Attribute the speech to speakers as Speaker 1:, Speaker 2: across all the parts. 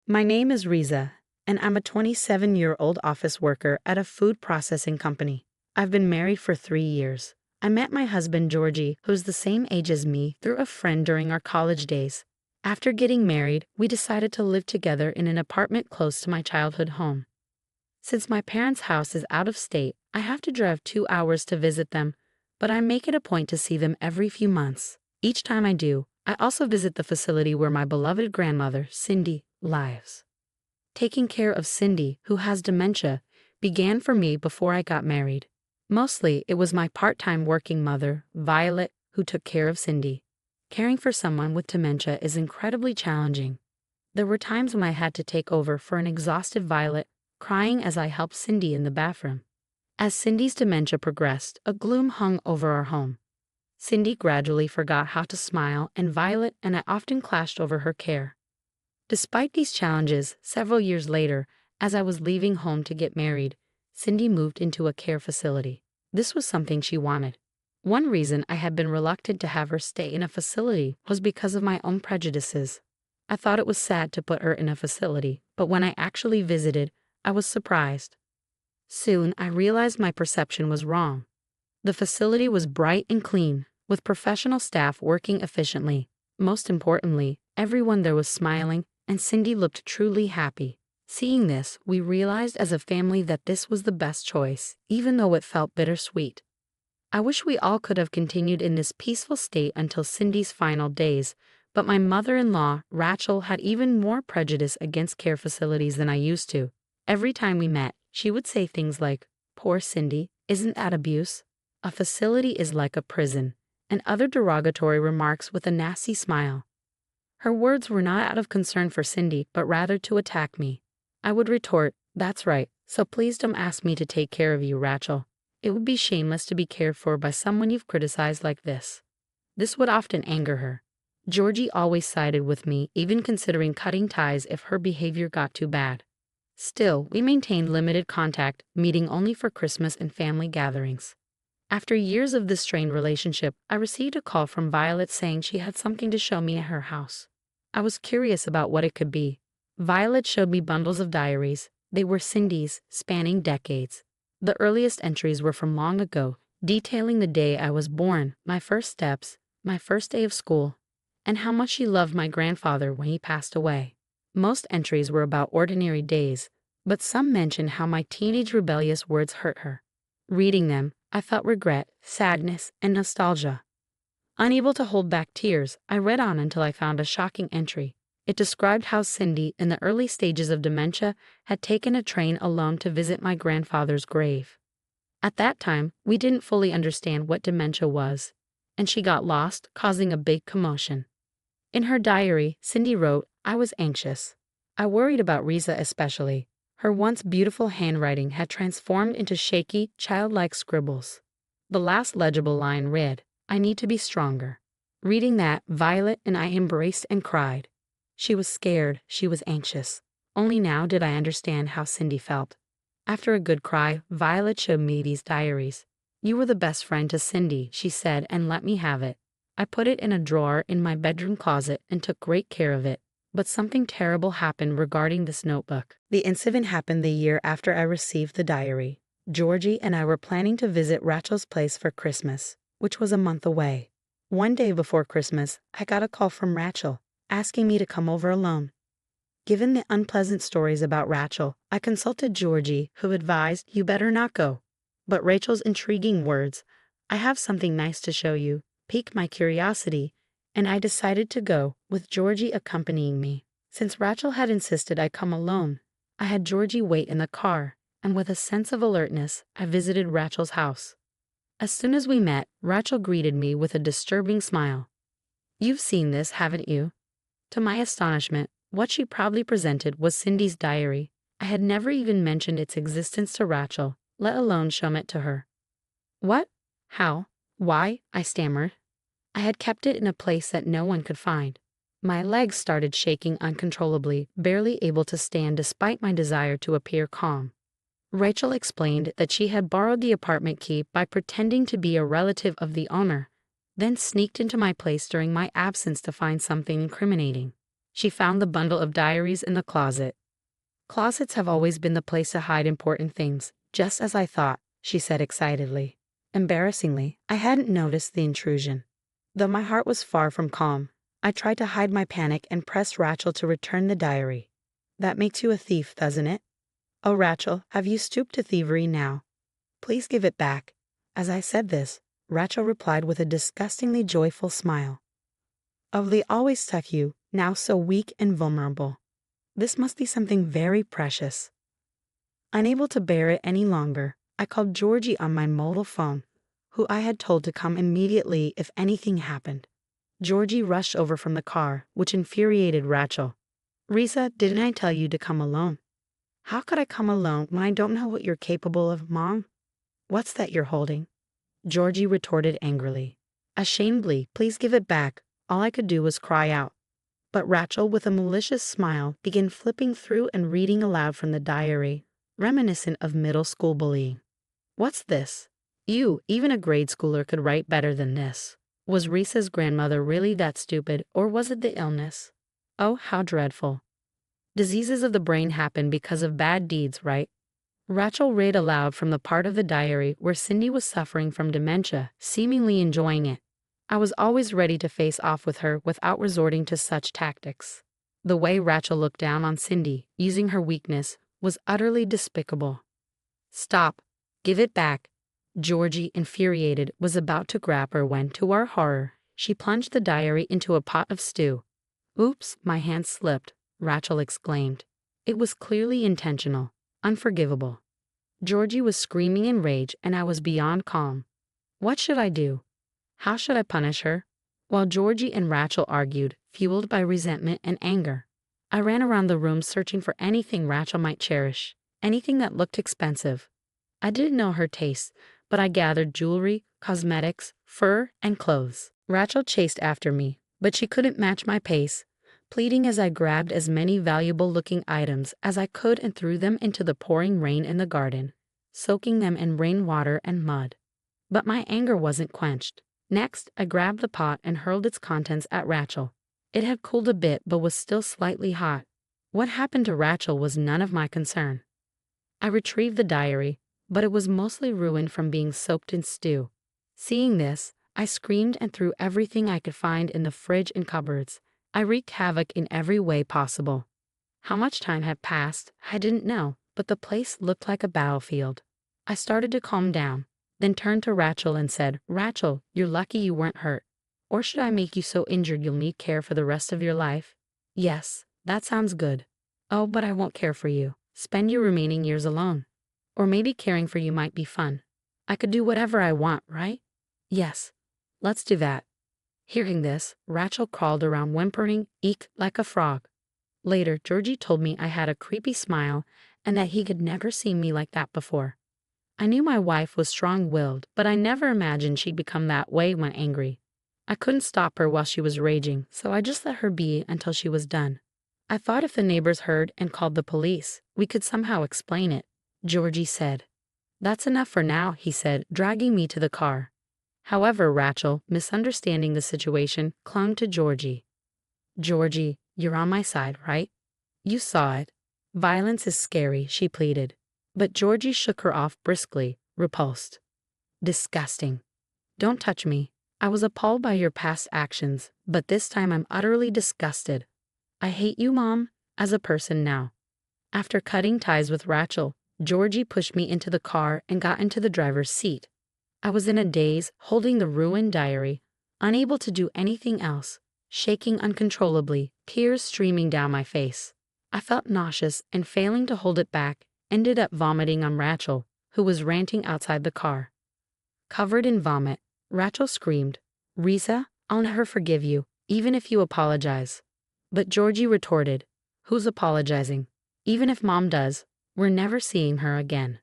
Speaker 1: My name is Risa, and I'm a 27-year-old office worker at a food processing company. I've been married for 3 years. I met my husband Georgie, who's the same age as me, through a friend during our college days. After getting married, we decided to live together in an apartment close to my childhood home. Since my parents' house is out of state, I have to drive 2 hours to visit them, but I make it a point to see them every few months. Each time I do, I also visit the facility where my beloved grandmother, Cindy, lives. Taking care of Cindy, who has dementia, began for me before I got married. Mostly, it was my part-time working mother, Violet, who took care of Cindy. Caring for someone with dementia is incredibly challenging. There were times when I had to take over for an exhausted Violet, crying as I helped Cindy in the bathroom. As Cindy's dementia progressed, a gloom hung over our home. Cindy gradually forgot how to smile, and Violet and I often clashed over her care. Despite these challenges, several years later, as I was leaving home to get married, Cindy moved into a care facility. This was something she wanted. One reason I had been reluctant to have her stay in a facility was because of my own prejudices. I thought it was sad to put her in a facility, but when I actually visited, I was surprised. Soon, I realized my perception was wrong. The facility was bright and clean, with professional staff working efficiently. Most importantly, everyone there was smiling, and Cindy looked truly happy. Seeing this, we realized as a family that this was the best choice, even though it felt bittersweet. I wish we all could have continued in this peaceful state until Cindy's final days, but my mother-in-law, Rachel, had even more prejudice against care facilities than I used to. Every time we met, she would say things like, "Poor Cindy, isn't that abuse? A facility is like a prison," and other derogatory remarks with a nasty smile. Her words were not out of concern for Cindy, but rather to attack me. I would retort, "That's right, so please don't ask me to take care of you, Rachel. It would be shameless to be cared for by someone you've criticized like this." This would often anger her. Georgie always sided with me, even considering cutting ties if her behavior got too bad. Still, we maintained limited contact, meeting only for Christmas and family gatherings. After years of this strained relationship, I received a call from Violet saying she had something to show me at her house. I was curious about what it could be. Violet showed me bundles of diaries. They were Cindy's, spanning decades. The earliest entries were from long ago, detailing the day I was born, my first steps, my first day of school, and how much she loved my grandfather when he passed away. Most entries were about ordinary days, but some mentioned how my teenage rebellious words hurt her. Reading them, I felt regret, sadness, and nostalgia. Unable to hold back tears, I read on until I found a shocking entry. It described how Cindy, in the early stages of dementia, had taken a train alone to visit my grandfather's grave. At that time, we didn't fully understand what dementia was, and she got lost, causing a big commotion. In her diary, Cindy wrote, "I was anxious. I worried about Risa especially. Her once beautiful handwriting had transformed into shaky, childlike scribbles." The last legible line read, "I need to be stronger." Reading that, Violet and I embraced and cried. She was scared, she was anxious. Only now did I understand how Cindy felt. After a good cry, Violet showed me these diaries. "You were the best friend to Cindy," she said, "and let me have it. I put it in a drawer in my bedroom closet and took great care of it. But something terrible happened regarding this notebook." The incident happened the year after I received the diary. Georgie and I were planning to visit Rachel's place for Christmas, which was a month away. One day before Christmas, I got a call from Rachel, asking me to come over alone. Given the unpleasant stories about Rachel, I consulted Georgie, who advised, "You better not go." But Rachel's intriguing words, "I have something nice to show you," piqued my curiosity, and I decided to go, with Georgie accompanying me. Since Rachel had insisted I come alone, I had Georgie wait in the car, and with a sense of alertness, I visited Rachel's house. As soon as we met, Rachel greeted me with a disturbing smile. "You've seen this, haven't you?" To my astonishment, what she proudly presented was Cindy's diary. I had never even mentioned its existence to Rachel, let alone shown it to her. "What? How? Why?" I stammered. I had kept it in a place that no one could find. My legs started shaking uncontrollably, barely able to stand despite my desire to appear calm. Rachel explained that she had borrowed the apartment key by pretending to be a relative of the owner, then sneaked into my place during my absence to find something incriminating. She found the bundle of diaries in the closet. Closets have always been the place to hide important things, just as I thought, she said excitedly. Embarrassingly, I hadn't noticed the intrusion. Though my heart was far from calm, I tried to hide my panic and pressed Rachel to return the diary. That makes you a thief, doesn't it? Oh, Rachel, have you stooped to thievery now? Please give it back. As I said this, Rachel replied with a disgustingly joyful smile. Oh, they always tuck you, now so weak and vulnerable. This must be something very precious. Unable to bear it any longer, I called Georgie on my mobile phone, who I had told to come immediately if anything happened. Georgie rushed over from the car, which infuriated Rachel. Risa, didn't I tell you to come alone? How could I come alone when I don't know what you're capable of, Mom? What's that you're holding? Georgie retorted angrily. Ashamedly, please give it back. All I could do was cry out. But Rachel, with a malicious smile, began flipping through and reading aloud from the diary, reminiscent of middle school bullying. What's this? Even a grade schooler could write better than this. Was Risa's grandmother really that stupid, or was it the illness? Oh, how dreadful. Diseases of the brain happen because of bad deeds, right? Rachel read aloud from the part of the diary where Cindy was suffering from dementia, seemingly enjoying it. I was always ready to face off with her without resorting to such tactics. The way Rachel looked down on Cindy, using her weakness, was utterly despicable. Stop. Give it back. Georgie, infuriated, was about to grab her when, to our horror, she plunged the diary into a pot of stew. Oops, my hand slipped, Rachel exclaimed. It was clearly intentional, unforgivable. Georgie was screaming in rage, and I was beyond calm. What should I do? How should I punish her? While Georgie and Rachel argued, fueled by resentment and anger, I ran around the room searching for anything Rachel might cherish, anything that looked expensive. I didn't know her tastes, but I gathered jewelry, cosmetics, fur, and clothes. Rachel chased after me, but she couldn't match my pace, pleading as I grabbed as many valuable-looking items as I could and threw them into the pouring rain in the garden, soaking them in rainwater and mud. But my anger wasn't quenched. Next, I grabbed the pot and hurled its contents at Rachel. It had cooled a bit but was still slightly hot. What happened to Rachel was none of my concern. I retrieved the diary, but it was mostly ruined from being soaked in stew. Seeing this, I screamed and threw everything I could find in the fridge and cupboards. I wreaked havoc in every way possible. How much time had passed, I didn't know, but the place looked like a battlefield. I started to calm down, then turned to Rachel and said, Rachel, you're lucky you weren't hurt. Or should I make you so injured you'll need care for the rest of your life? Yes, that sounds good. Oh, but I won't care for you. Spend your remaining years alone. Or maybe caring for you might be fun. I could do whatever I want, right? Yes, let's do that. Hearing this, Rachel crawled around whimpering, eek, like a frog. Later, Georgie told me I had a creepy smile and that he could never seen me like that before. I knew my wife was strong-willed, but I never imagined she'd become that way when angry. I couldn't stop her while she was raging, so I just let her be until she was done. I thought if the neighbors heard and called the police, we could somehow explain it, Georgie said. That's enough for now, he said, dragging me to the car. However, Rachel, misunderstanding the situation, clung to Georgie. Georgie, you're on my side, right? You saw it. Violence is scary, she pleaded. But Georgie shook her off briskly, repulsed. Disgusting. Don't touch me. I was appalled by your past actions, but this time I'm utterly disgusted. I hate you, Mom, as a person now. After cutting ties with Rachel, Georgie pushed me into the car and got into the driver's seat. I was in a daze, holding the ruined diary, unable to do anything else, shaking uncontrollably, tears streaming down my face. I felt nauseous and, failing to hold it back, ended up vomiting on Rachel, who was ranting outside the car. Covered in vomit, Rachel screamed, Risa, I'll never forgive you, even if you apologize. But Georgie retorted, who's apologizing? Even if Mom does, we're never seeing her again.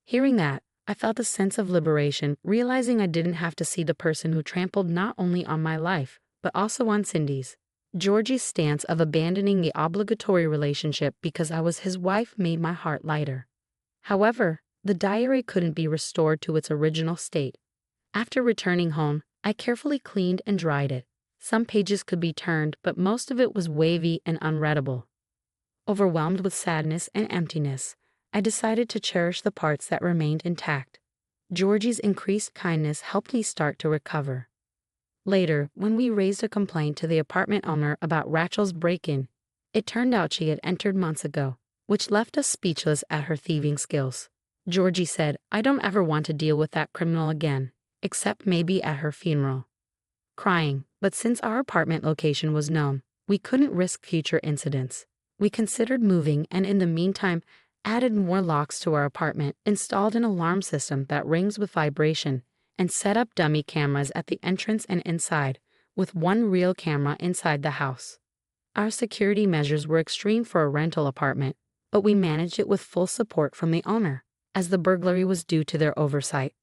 Speaker 1: Hearing that, I felt a sense of liberation, realizing I didn't have to see the person who trampled not only on my life, but also on Cindy's. Georgie's stance of abandoning the obligatory relationship because I was his wife made my heart lighter. However, the diary couldn't be restored to its original state. After returning home, I carefully cleaned and dried it, Some pages could be turned, but most of it was wavy and unreadable. Overwhelmed with sadness and emptiness, I decided to cherish the parts that remained intact. Georgie's increased kindness helped me start to recover. Later, when we raised a complaint to the apartment owner about Rachel's break-in, it turned out she had entered months ago, which left us speechless at her thieving skills. Georgie said, "I don't ever want to deal with that criminal again, except maybe at her funeral." Crying, but since our apartment location was known, we couldn't risk future incidents. We considered moving and in the meantime added more locks to our apartment, installed an alarm system that rings with vibration, and set up dummy cameras at the entrance and inside, with one real camera inside the house. Our security measures were extreme for a rental apartment, but we managed it with full support from the owner, as the burglary was due to their oversight.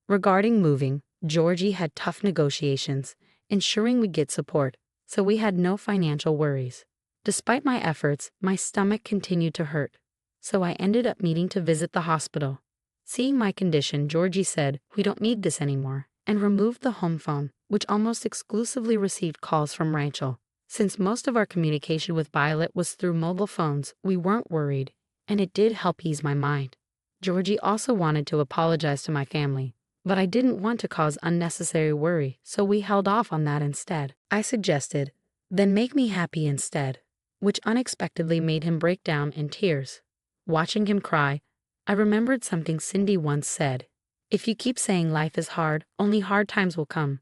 Speaker 1: Regarding moving, Georgie had tough negotiations, ensuring we get support, so we had no financial worries. Despite my efforts, my stomach continued to hurt, so I ended up needing to visit the hospital. Seeing my condition, Georgie said, "We don't need this anymore," and removed the home phone, which almost exclusively received calls from Rachel. Since most of our communication with Violet was through mobile phones, we weren't worried, and it did help ease my mind. Georgie also wanted to apologize to my family, but I didn't want to cause unnecessary worry, so we held off on that instead. I suggested, "Then make me happy instead," which unexpectedly made him break down in tears. Watching him cry, I remembered something Cindy once said: "If you keep saying life is hard, only hard times will come.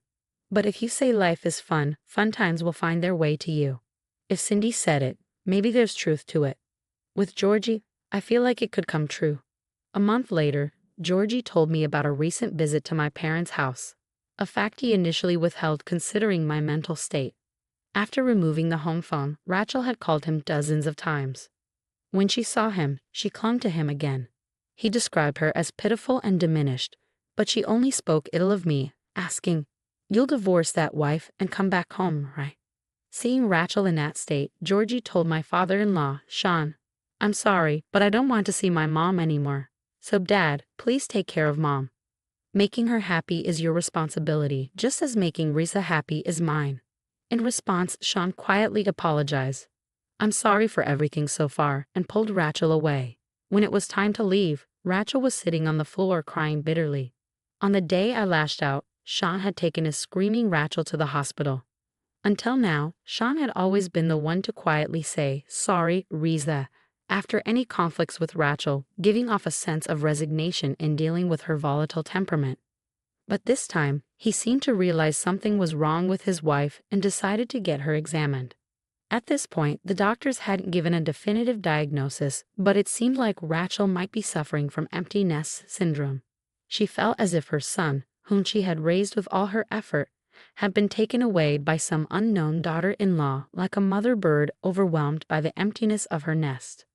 Speaker 1: But if you say life is fun, fun times will find their way to you." If Cindy said it, maybe there's truth to it. With Georgie, I feel like it could come true. A month later, Georgie told me about a recent visit to my parents' house, a fact he initially withheld considering my mental state. After removing the home phone, Rachel had called him dozens of times. When she saw him, she clung to him again. He described her as pitiful and diminished, but she only spoke ill of me, asking, "You'll divorce that wife and come back home, right?" Seeing Rachel in that state, Georgie told my father-in-law, Sean, "I'm sorry, but I don't want to see my mom anymore. So Dad, please take care of Mom. Making her happy is your responsibility, just as making Risa happy is mine." In response, Sean quietly apologized. "I'm sorry for everything so far," and pulled Rachel away. When it was time to leave, Rachel was sitting on the floor crying bitterly. On the day I lashed out, Sean had taken his screaming Rachel to the hospital. Until now, Sean had always been the one to quietly say, "Sorry, Risa," after any conflicts with Rachel, giving off a sense of resignation in dealing with her volatile temperament. But this time, he seemed to realize something was wrong with his wife and decided to get her examined. At this point, the doctors hadn't given a definitive diagnosis, but it seemed like Rachel might be suffering from empty nest syndrome. She felt as if her son, whom she had raised with all her effort, had been taken away by some unknown daughter-in-law, like a mother bird overwhelmed by the emptiness of her nest.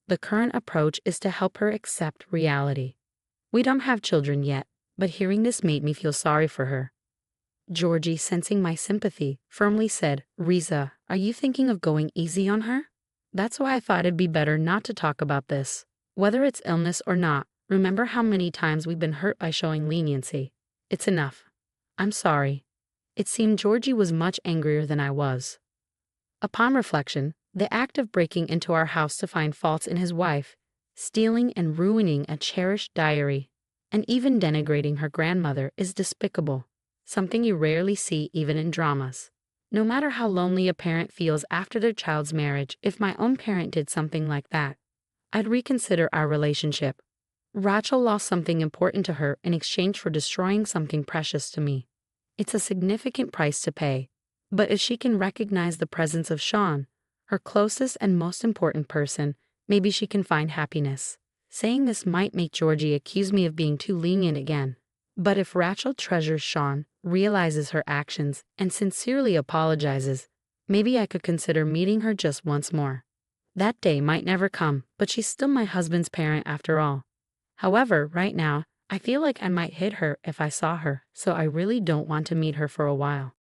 Speaker 1: The current approach is to help her accept reality. We don't have children yet, but hearing this made me feel sorry for her. Georgie, sensing my sympathy, firmly said, "Risa, are you thinking of going easy on her?" That's why I thought it'd be better not to talk about this. Whether it's illness or not, remember how many times we've been hurt by showing leniency. It's enough. I'm sorry. It seemed Georgie was much angrier than I was. Upon reflection, the act of breaking into our house to find faults in his wife, stealing and ruining a cherished diary, and even denigrating her grandmother is despicable, something you rarely see even in dramas. No matter how lonely a parent feels after their child's marriage, if my own parent did something like that, I'd reconsider our relationship. Rachel lost something important to her in exchange for destroying something precious to me. It's a significant price to pay, but if she can recognize the presence of Sean, her closest and most important person, maybe she can find happiness. Saying this might make Georgie accuse me of being too lenient again. But if Rachel treasures Sean, realizes her actions, and sincerely apologizes, maybe I could consider meeting her just once more. That day might never come, but she's still my husband's parent after all. However, right now, I feel like I might hit her if I saw her, so I really don't want to meet her for a while.